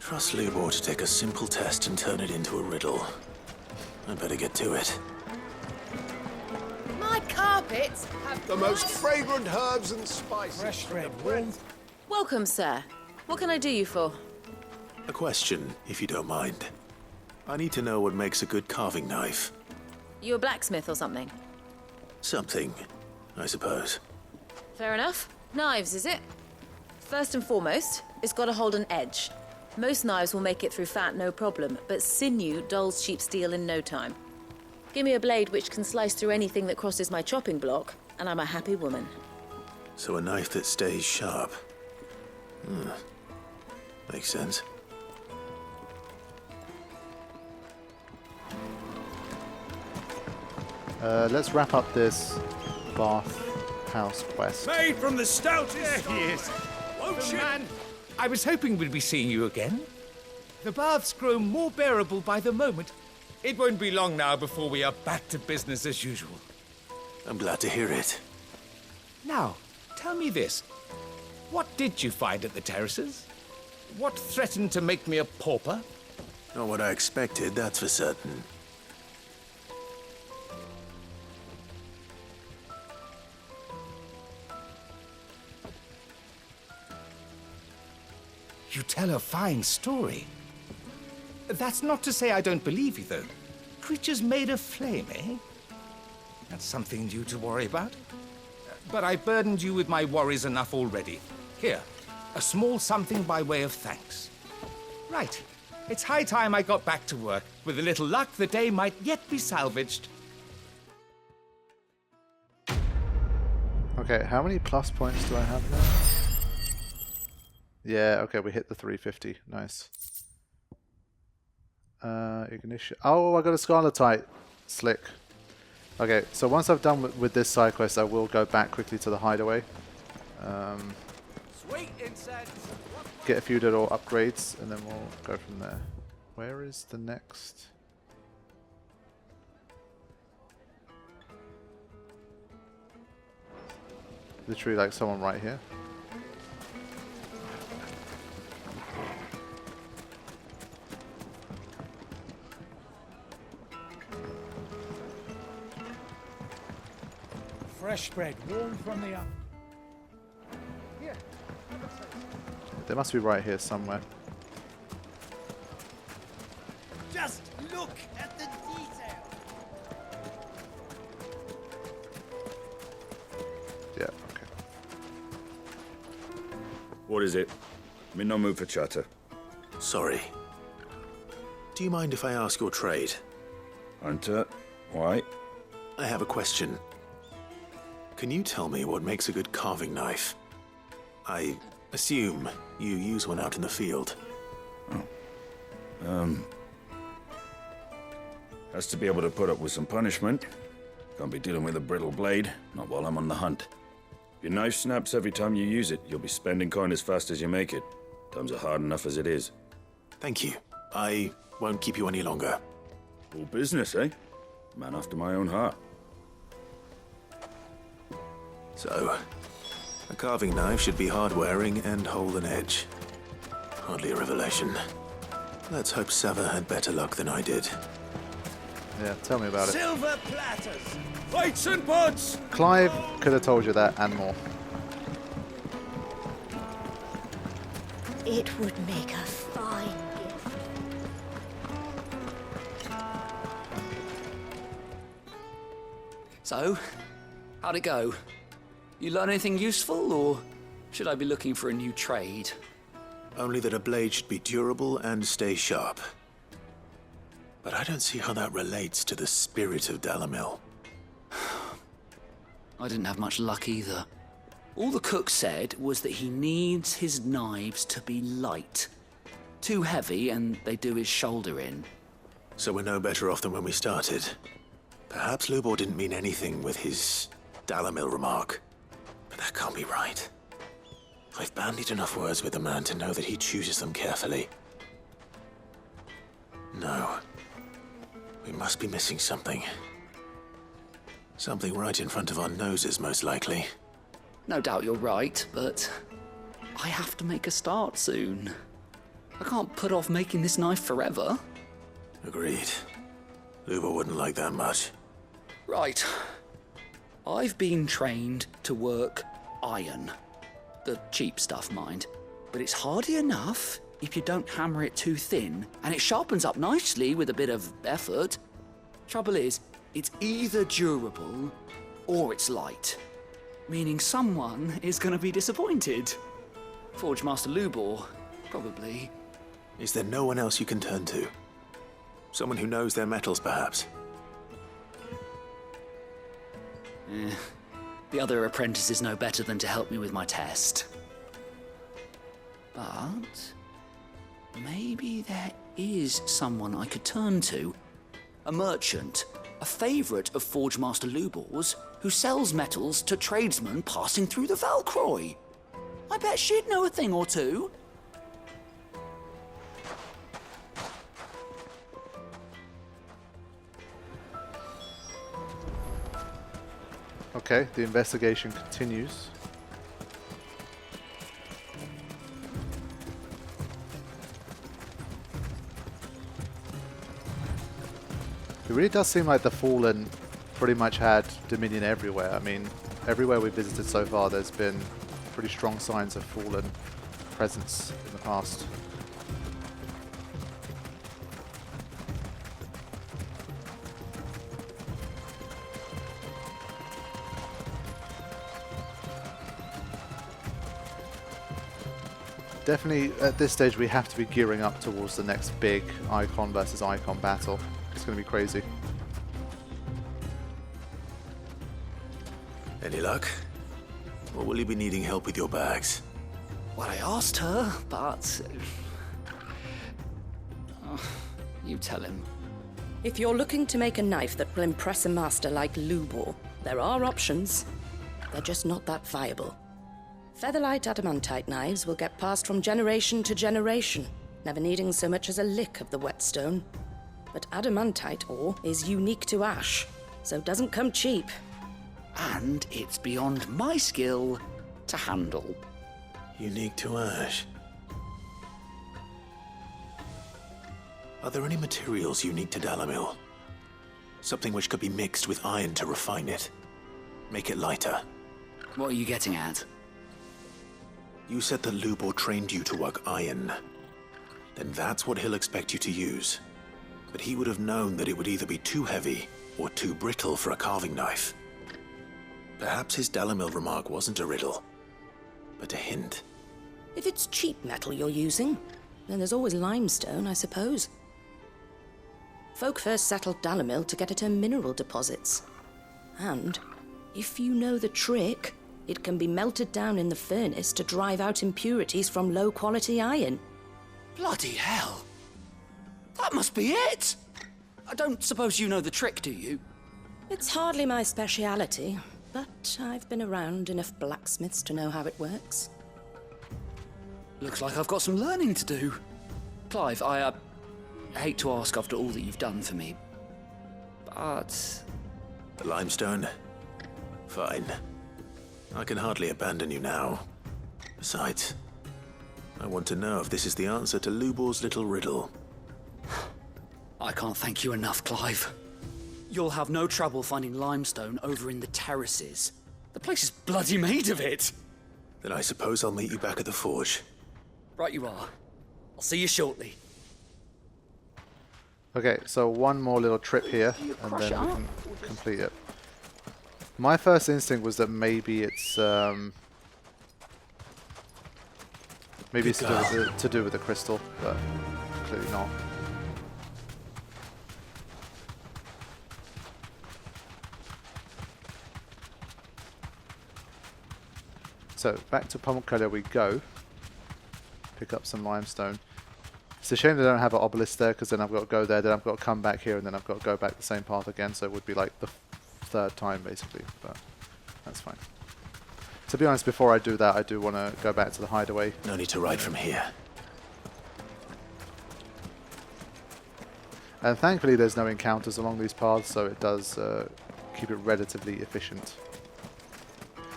Trust Lubor to take a simple test and turn it into a riddle. I'd better get to it. My carpets have The most fragrant herbs and spices. Fresh bread, warm. Welcome, sir. What can I do you for? A question, if you don't mind. I need to know what makes a good carving knife. You a blacksmith or something? Something, I suppose. Fair enough. Knives, is it? First and foremost, it's got to hold an edge. Most knives will make it through fat no problem, but sinew dulls cheap steel in no time. Give me a blade which can slice through anything that crosses my chopping block, and I'm a happy woman. So a knife that stays sharp. Makes sense. Let's wrap up this bathhouse quest. Made from the stoutest. There he is. Won't The you? man. I was hoping we'd be seeing you again. The baths grow more bearable by the moment. It won't be long now before we are back to business as usual. I'm glad to hear it. Now, tell me this. What did you find at the terraces? What threatened to make me a pauper? Not what I expected, that's for certain. You tell a fine story. That's not to say I don't believe you, though. Creatures made of flame, eh? That's something new to worry about. But I burdened you with my worries enough already. Here, a small something by way of thanks. Right. It's high time I got back to work. With a little luck, the day might yet be salvaged. Okay, how many plus points do I have now? Yeah, okay, we hit the 350. Nice. Ignition. Oh, I got a Scarletite. Slick. Okay, so once I've done with this side quest, I will go back quickly to the hideaway. Sweet incense. Get a few little upgrades, and then we'll go from there. Where is the next? Literally like someone right here. Fresh bread, warm from the oven. They must be right here somewhere. Just look at the detail. Yeah, okay. What is it? I'm in no mood for chatter. Sorry. Do you mind if I ask your trade? Hunter, why? I have a question. Can you tell me what makes a good carving knife? I assume you use one out in the field. Has to be able to put up with some punishment. Can't be dealing with a brittle blade, not while I'm on the hunt. If your knife snaps every time you use it, you'll be spending coin as fast as you make it. Times are hard enough as it is. Thank you. I won't keep you any longer. All business, eh? Man after my own heart. So, a carving knife should be hard-wearing and hold an edge. Hardly a revelation. Let's hope Sava had better luck than I did. Yeah, tell me about it. Silver platters. Plates and pots! Clive could have told you that and more. It would make a fine gift. So, how'd it go? You learn anything useful, or should I be looking for a new trade? Only that a blade should be durable and stay sharp. But I don't see how that relates to the spirit of Dhalmekia. I didn't have much luck either. All the cook said was that he needs his knives to be light. Too heavy and they do his shoulder in. So we're no better off than when we started. Perhaps Lubor didn't mean anything with his Dhalmekia remark. But that can't be right. I've bandied enough words with the man to know that he chooses them carefully. No. We must be missing something. Something right in front of our noses, most likely. No doubt you're right, but I have to make a start soon. I can't put off making this knife forever. Agreed. Lubo wouldn't like that much. Right. I've been trained to work iron. The cheap stuff, mind. But it's hardy enough if you don't hammer it too thin, and it sharpens up nicely with a bit of effort. Trouble is, it's either durable or it's light. Meaning someone is going to be disappointed. Forge Master Lubor, probably. Is there no one else you can turn to? Someone who knows their metals, perhaps? The other apprentices know better than to help me with my test. But maybe there is someone I could turn to. A merchant, a favourite of Forge Master Lubor's, who sells metals to tradesmen passing through the Valcroy. I bet she'd know a thing or two. Okay, the investigation continues. It really does seem like the Fallen pretty much had dominion everywhere. I mean, everywhere we've visited so far, there's been pretty strong signs of Fallen presence in the past. Definitely, at this stage, we have to be gearing up towards the next big Eikon versus Eikon battle. It's going to be crazy. Any luck? Or will you be needing help with your bags? Well, I asked her, but... you tell him. If you're looking to make a knife that will impress a master like Lubor, there are options. They're just not that viable. Featherlight adamantite knives will get passed from generation to generation, never needing so much as a lick of the whetstone. But adamantite ore is unique to ash, so it doesn't come cheap. And it's beyond my skill to handle. Unique to ash. Are there any materials unique to Dhalmekia? Something which could be mixed with iron to refine it. Make it lighter. What are you getting at? You said that Lubor trained you to work iron. Then that's what he'll expect you to use. But he would have known that it would either be too heavy or too brittle for a carving knife. Perhaps his Dhalmekia remark wasn't a riddle, but a hint. If it's cheap metal you're using, then there's always limestone, I suppose. Folk first settled Dhalmekia to get at her mineral deposits. And, if you know the trick, it can be melted down in the furnace to drive out impurities from low-quality iron. Bloody hell! That must be it! I don't suppose you know the trick, do you? It's hardly my speciality, but I've been around enough blacksmiths to know how it works. Looks like I've got some learning to do. Clive, I hate to ask after all that you've done for me, but... The limestone? Fine. I can hardly abandon you now. Besides, I want to know if this is the answer to Lubor's little riddle. I can't thank you enough, Clive. You'll have no trouble finding limestone over in the Terraces. The place is bloody made of it. Then I suppose I'll meet you back at the forge. Right you are. I'll see you shortly. Okay, so one more little trip here, and then we can complete it. My first instinct was that maybe it's to do with the crystal, but clearly not. So back to Pamukkale we go. Pick up some limestone. It's a shame they don't have an obelisk there, because then I've got to go there, then I've got to come back here, and then I've got to go back the same path again, so it would be like the third time basically, but that's fine. To be honest, before I do that, I do want to go back to the hideaway. No need to ride from here. And thankfully there's no encounters along these paths, so it does keep it relatively efficient.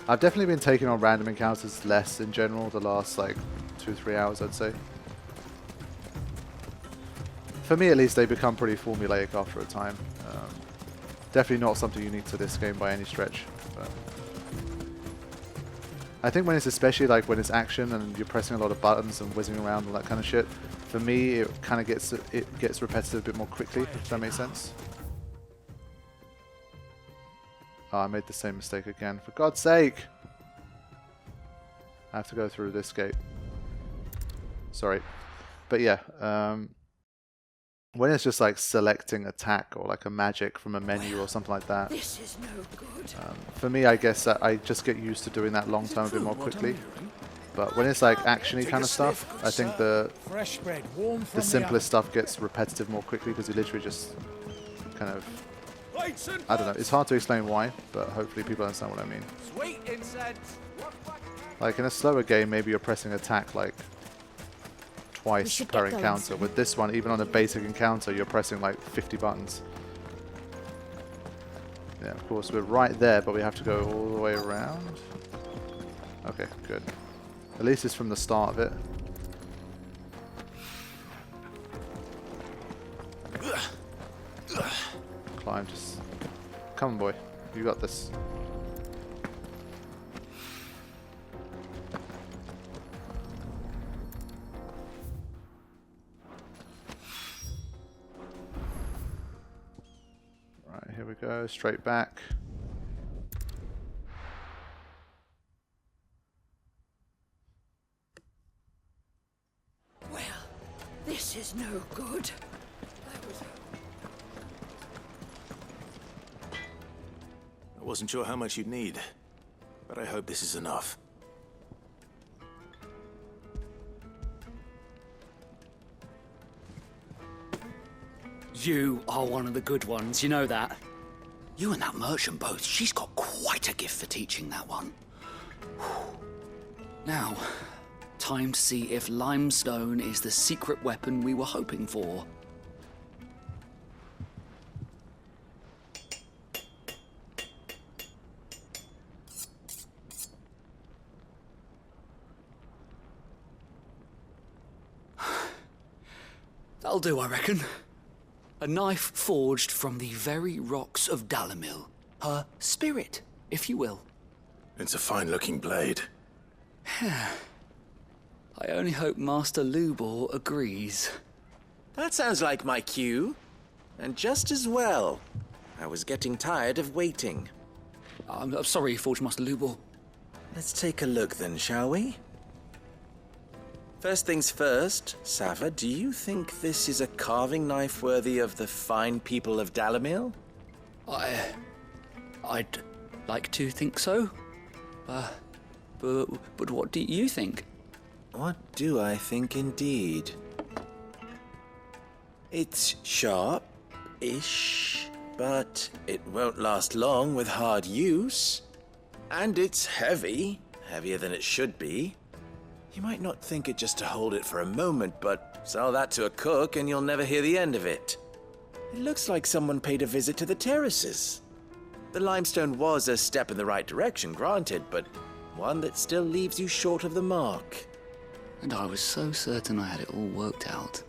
I've definitely been taking on random encounters less in general the last like 2-3 hours, I'd say. for me at least, they become pretty formulaic after a time. Definitely not something unique to this game by any stretch. But I think when it's especially like when it's action and you're pressing a lot of buttons and whizzing around and all that kind of shit, for me it kind of gets repetitive a bit more quickly, if that makes sense. Oh, I made the same mistake again. For God's sake! I have to go through this gate. Sorry. But yeah, when it's just like selecting attack or like a magic from a menu or something like that, This is no good. for me I guess that I just get used to doing that long term a bit more quickly. But when it's like actiony kind of stuff, I think the simplest stuff gets repetitive more quickly because you literally just kind of, I don't know, it's hard to explain why, but hopefully people understand what I mean. Sweet incense. Like in a slower game, maybe you're pressing attack like twice per encounter. With this one, even on a basic encounter, you're pressing like 50 buttons. Yeah, of course, we're right there, but we have to go all the way around. Okay, good. At least it's from the start of it. Clive, just... Come on, boy. You got this. Right, here we go. Straight back. Well, this is no good. I wasn't sure how much you'd need, but I hope this is enough. You are one of the good ones, you know that. You and that merchant both, she's got quite a gift for teaching that one. Now, time to see if limestone is the secret weapon we were hoping for. That'll do, I reckon. A knife forged from the very rocks of Dhalmekia. Her spirit, if you will. It's a fine-looking blade. I only hope Master Lubor agrees. That sounds like my cue. And just as well. I was getting tired of waiting. I'm sorry, Forge Master Lubor. Let's take a look then, shall we? First things first, Sava, do you think this is a carving knife worthy of the fine people of Dhalmekia? I'd like to think so. But what do you think? What do I think indeed? It's sharp-ish, but it won't last long with hard use. And it's heavy, heavier than it should be. You might not think it just to hold it for a moment, but sell that to a cook and you'll never hear the end of it. It looks like someone paid a visit to the Terraces. The limestone was a step in the right direction, granted, but one that still leaves you short of the mark. And I was so certain I had it all worked out.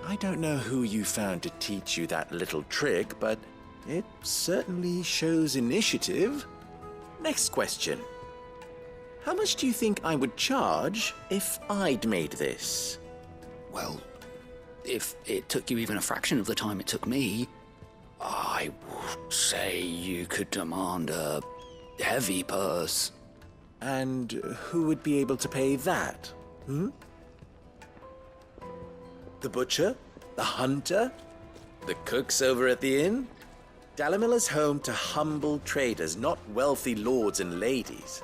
I don't know who you found to teach you that little trick, but it certainly shows initiative. Next question. How much do you think I would charge if I'd made this? Well, if it took you even a fraction of the time it took me, I would say you could demand a heavy purse. And who would be able to pay that? The butcher? The hunter? The cooks over at the inn? Dhalmekia is home to humble traders, not wealthy lords and ladies.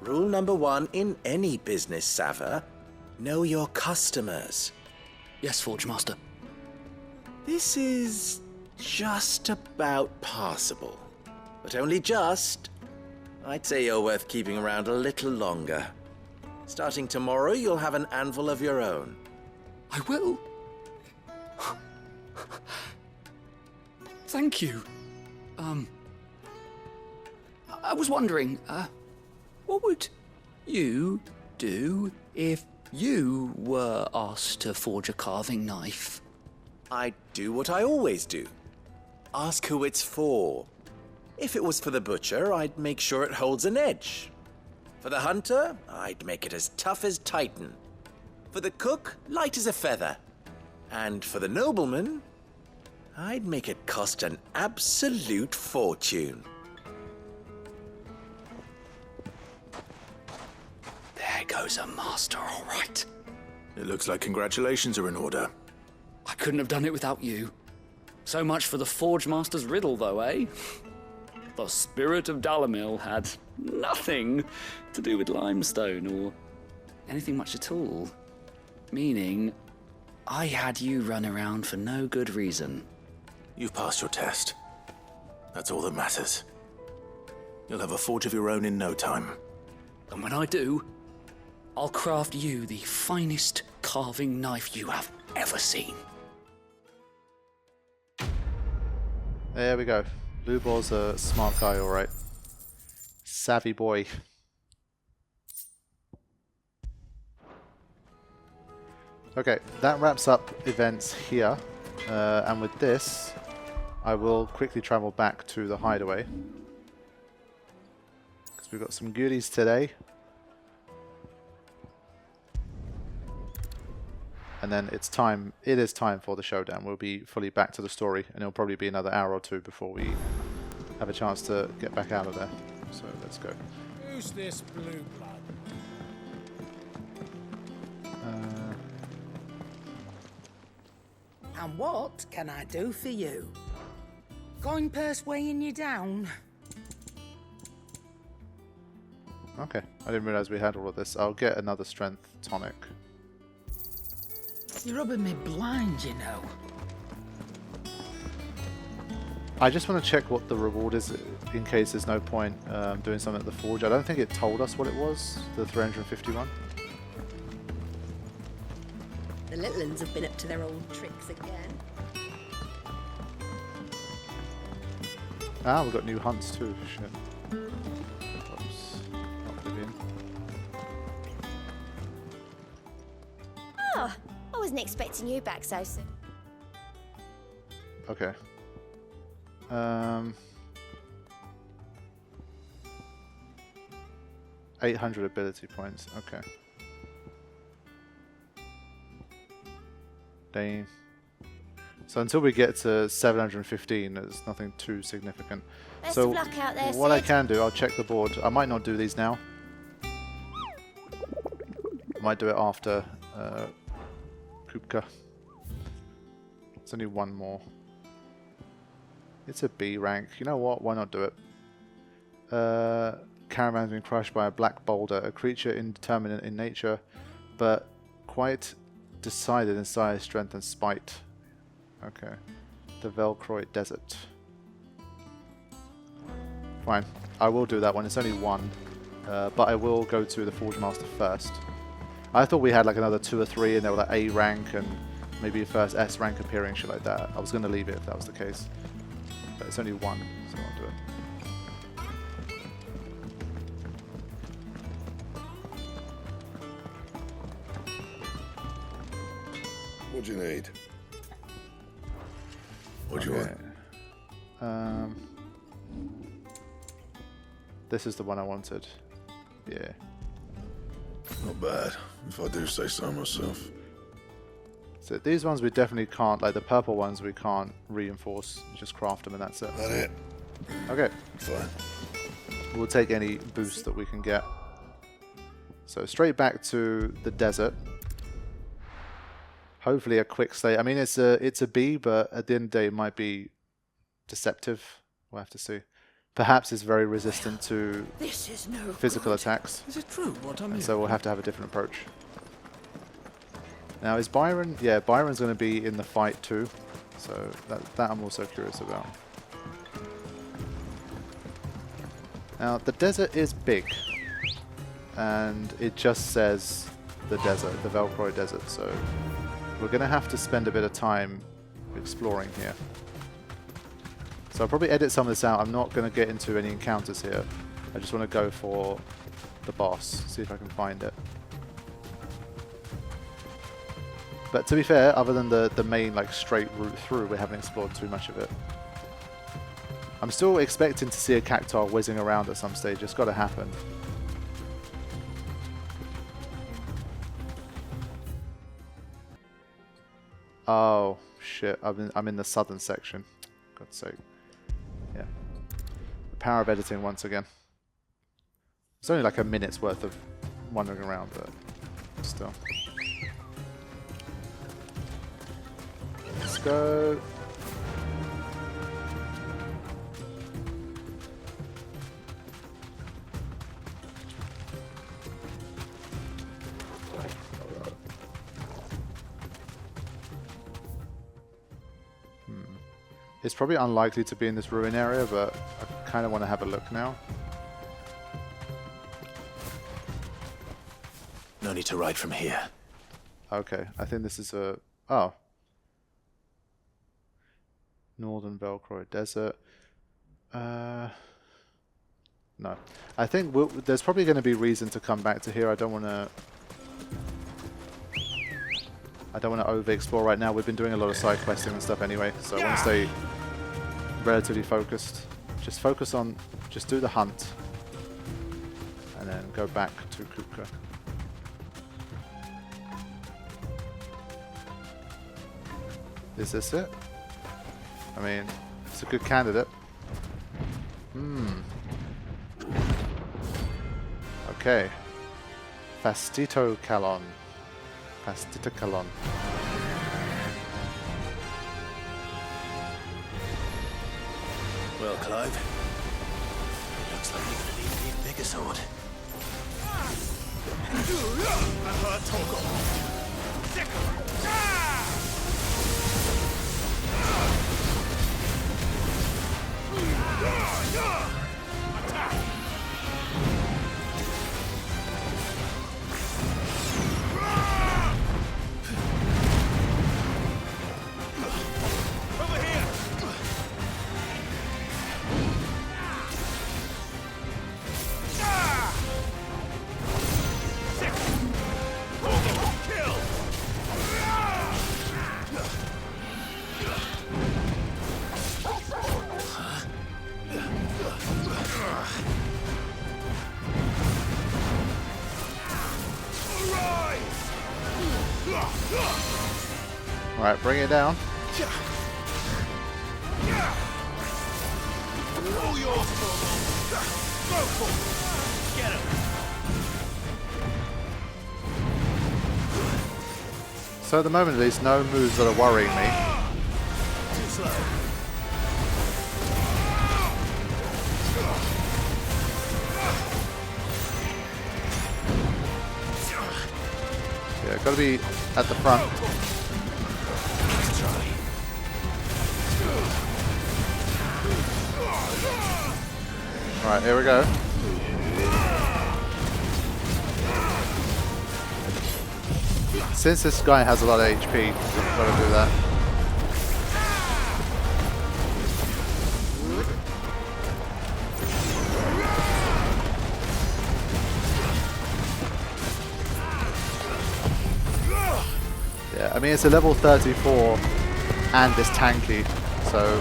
Rule number 1 in any business, Sava. Know your customers. Yes, Forge Master. This is just about passable. But only just. I'd say you're worth keeping around a little longer. Starting tomorrow, you'll have an anvil of your own. I will. Thank you. I was wondering, what would you do if you were asked to forge a carving knife? I'd do what I always do. Ask who it's for. If it was for the butcher, I'd make sure it holds an edge. For the hunter, I'd make it as tough as Titan. For the cook, light as a feather. And for the nobleman, I'd make it cost an absolute fortune. There goes a master, all right. It looks like congratulations are in order. I couldn't have done it without you. So much for the Forge Master's riddle, though, eh? The spirit of Dhalmekia had nothing to do with limestone or anything much at all. Meaning, I had you run around for no good reason. You've passed your test. That's all that matters. You'll have a forge of your own in no time. And when I do, I'll craft you the finest carving knife you have ever seen. There we go. Lubor's a smart guy, alright. Savvy boy. Okay, that wraps up events here. And with this, I will quickly travel back to the hideaway. Because we've got some goodies today. And then it is time for the showdown. We'll be fully back to the story, and it'll probably be another hour or two before we have a chance to get back out of there. So let's go. Who's this blue blood? And what can I do for you? Coin purse weighing you down? Okay, I didn't realize we had all of this. I'll get another strength tonic. You're rubbing me blind, you know. I just want to check what the reward is in case there's no point doing something at the forge. I don't think it told us what it was, the 351. The little uns have been up to their old tricks again. Ah, we've got new hunts too. Shit. Oops. Not Vivian. Oh, I wasn't expecting you back so soon. Okay. 800 ability points. Okay. Dang. So until we get to 715, there's nothing too significant. Best So of luck out there, what I Sid. can do, I'll check the board. I might not do these now. I might do it after Kupka. It's only one more. It's a B rank. You know what? Why not do it? Caravan's been crushed by a black boulder, a creature indeterminate in nature, but quite decided in size, strength, and spite. Okay. The Velcroid Desert. Fine. I will do that one. It's only one. But I will go to the Forge Master first. I thought we had like another 2 or 3 and they were like A rank and maybe a first S rank appearing, shit like that. I was going to leave it if that was the case. But it's only one, so I'll do it. What do you need? What do you want? This is the one I wanted. Yeah. Not bad, if I do say so myself. So these ones we definitely can't, like the purple ones we can't reinforce, just craft them and that's it. That it? Okay. Fine. We'll take any boost that we can get. So straight back to the desert. Hopefully a quick slate. I mean, it's a B, but at the end of the day, it might be deceptive. We'll have to see. Perhaps it's very resistant to This is no physical good. attacks. Is it true what I'm And so we'll have to have a different approach. Now, is Byron... Yeah, Byron's going to be in the fight too. So that I'm also curious about. Now, the desert is big. And it just says the desert, the Velcroid Desert. So we're going to have to spend a bit of time exploring here. So I'll probably edit some of this out. I'm not going to get into any encounters here. I just want to go for the boss, see if I can find it. But to be fair, other than the main like straight route through, we haven't explored too much of it. I'm still expecting to see a cactuar whizzing around at some stage. It's got to happen. Oh shit! I'm in the southern section. God's sake. Yeah. The power of editing once again. It's only like a minute's worth of wandering around, but still. Let's go. It's probably unlikely to be in this ruin area, but I kind of want to have a look now. No need to ride from here. Okay, I think this is a... Oh. Northern Velcro Desert. No. I think there's probably going to be reason to come back to here. I don't want to over-explore right now. We've been doing a lot of side questing and stuff anyway, so I want to stay relatively focused. Just focus on... Just do the hunt. And then go back to Kupka. Is this it? I mean, it's a good candidate. Okay. Fastitocalon. Fastitocalon. Well, Clive, looks like you're gonna need an even bigger sword. Alright, bring it down. So at the moment, there's no moves that are worrying me. Yeah, gotta be at the front. Alright, here we go. Since this guy has a lot of HP, we've got to do that. Yeah, I mean it's a level 34 and it's tanky, so...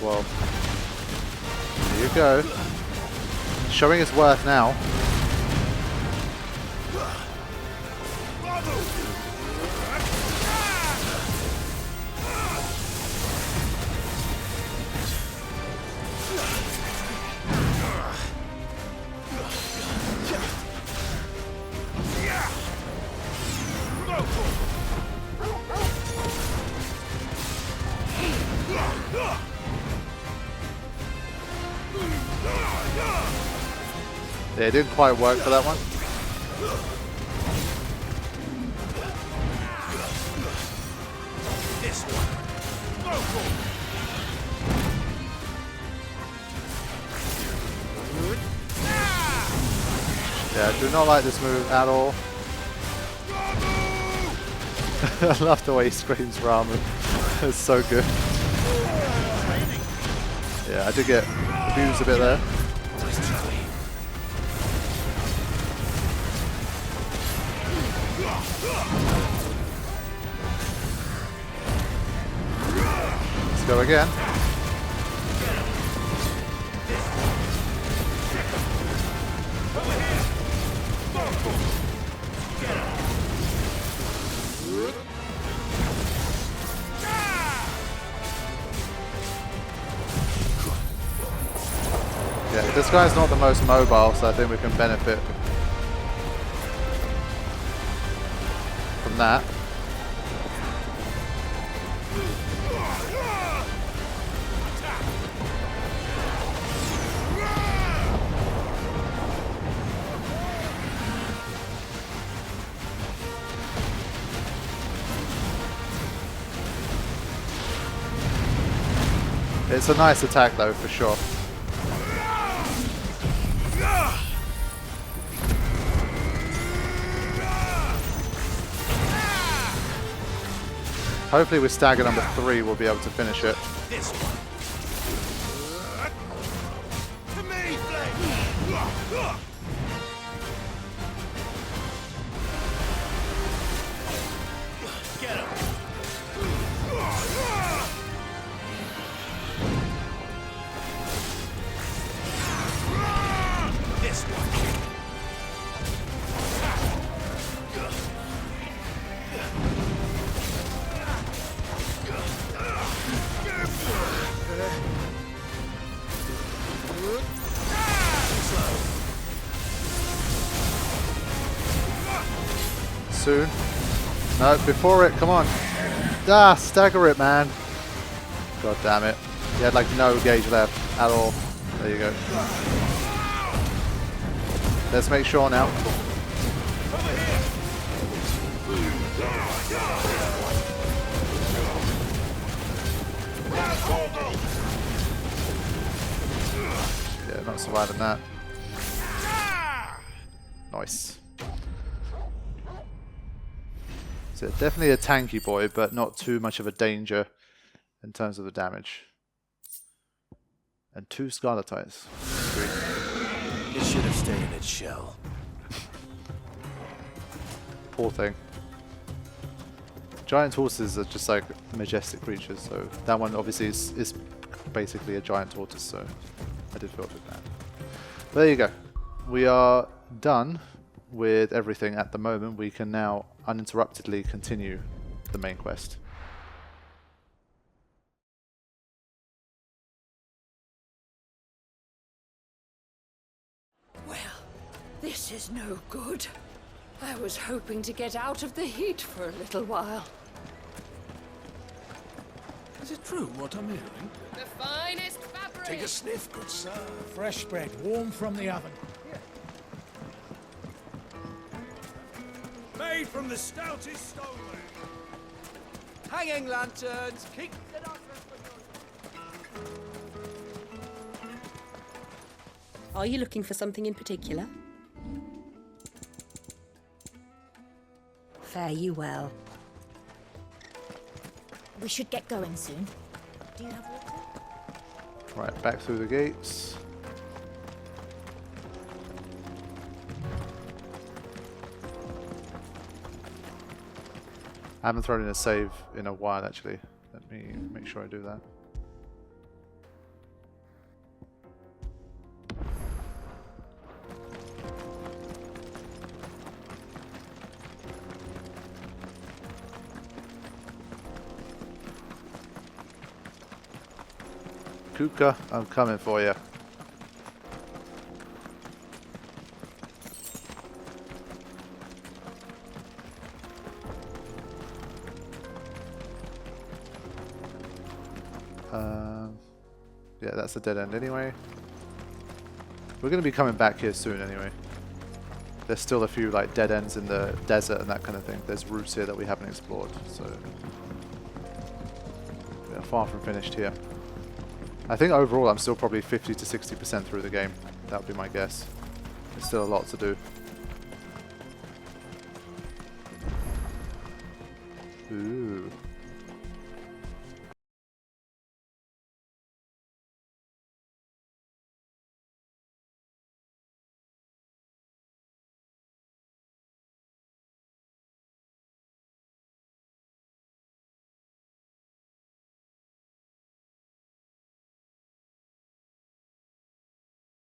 Well, here you go. Showing his worth now. Yeah, it didn't quite work for that one. Yeah, I do not like this move at all. I love the way he screams ramen. It's so good. Yeah, I did get abused a bit there. Let's go again. Yeah, this guy's not the most mobile, so I think we can benefit from that. It's a nice attack though, for sure. Hopefully with stagger number 3 we'll be able to finish it. This one. To me, Flame. Get him. This one. Soon. No, before it, come on. Ah, stagger it, man. God damn it. He had like no gauge left at all. There you go. Let's make sure now. Yeah, not surviving that. Nice. So definitely a tanky boy, but not too much of a danger in terms of the damage. And 2 Scarletites. It should have stayed in its shell. Poor thing. Giant horses are just like majestic creatures, so that one obviously is basically a giant tortoise, so I did feel a bit bad. But there you go. We are done with everything at the moment. We can now uninterruptedly continue the main quest. Well, this is no good. I was hoping to get out of the heat for a little while. Is it true what I'm hearing? The finest fabric! Take a sniff, good sir. Fresh bread, warm from the oven. Made from the stoutest stone. Hanging lanterns, keep it up. Are you looking for something in particular? Fare you well. We should get going soon. Do you have water? Right, back through the gates. I haven't thrown in a save in a while actually. Let me make sure I do that. Kuka, I'm coming for you. Yeah, that's a dead end anyway. We're going to be coming back here soon anyway. There's still a few like dead ends in the desert and that kind of thing. There's routes here that we haven't explored, so we are far from finished here. I think overall I'm still probably 50 to 60% through the game. That would be my guess. There's still a lot to do. Ooh.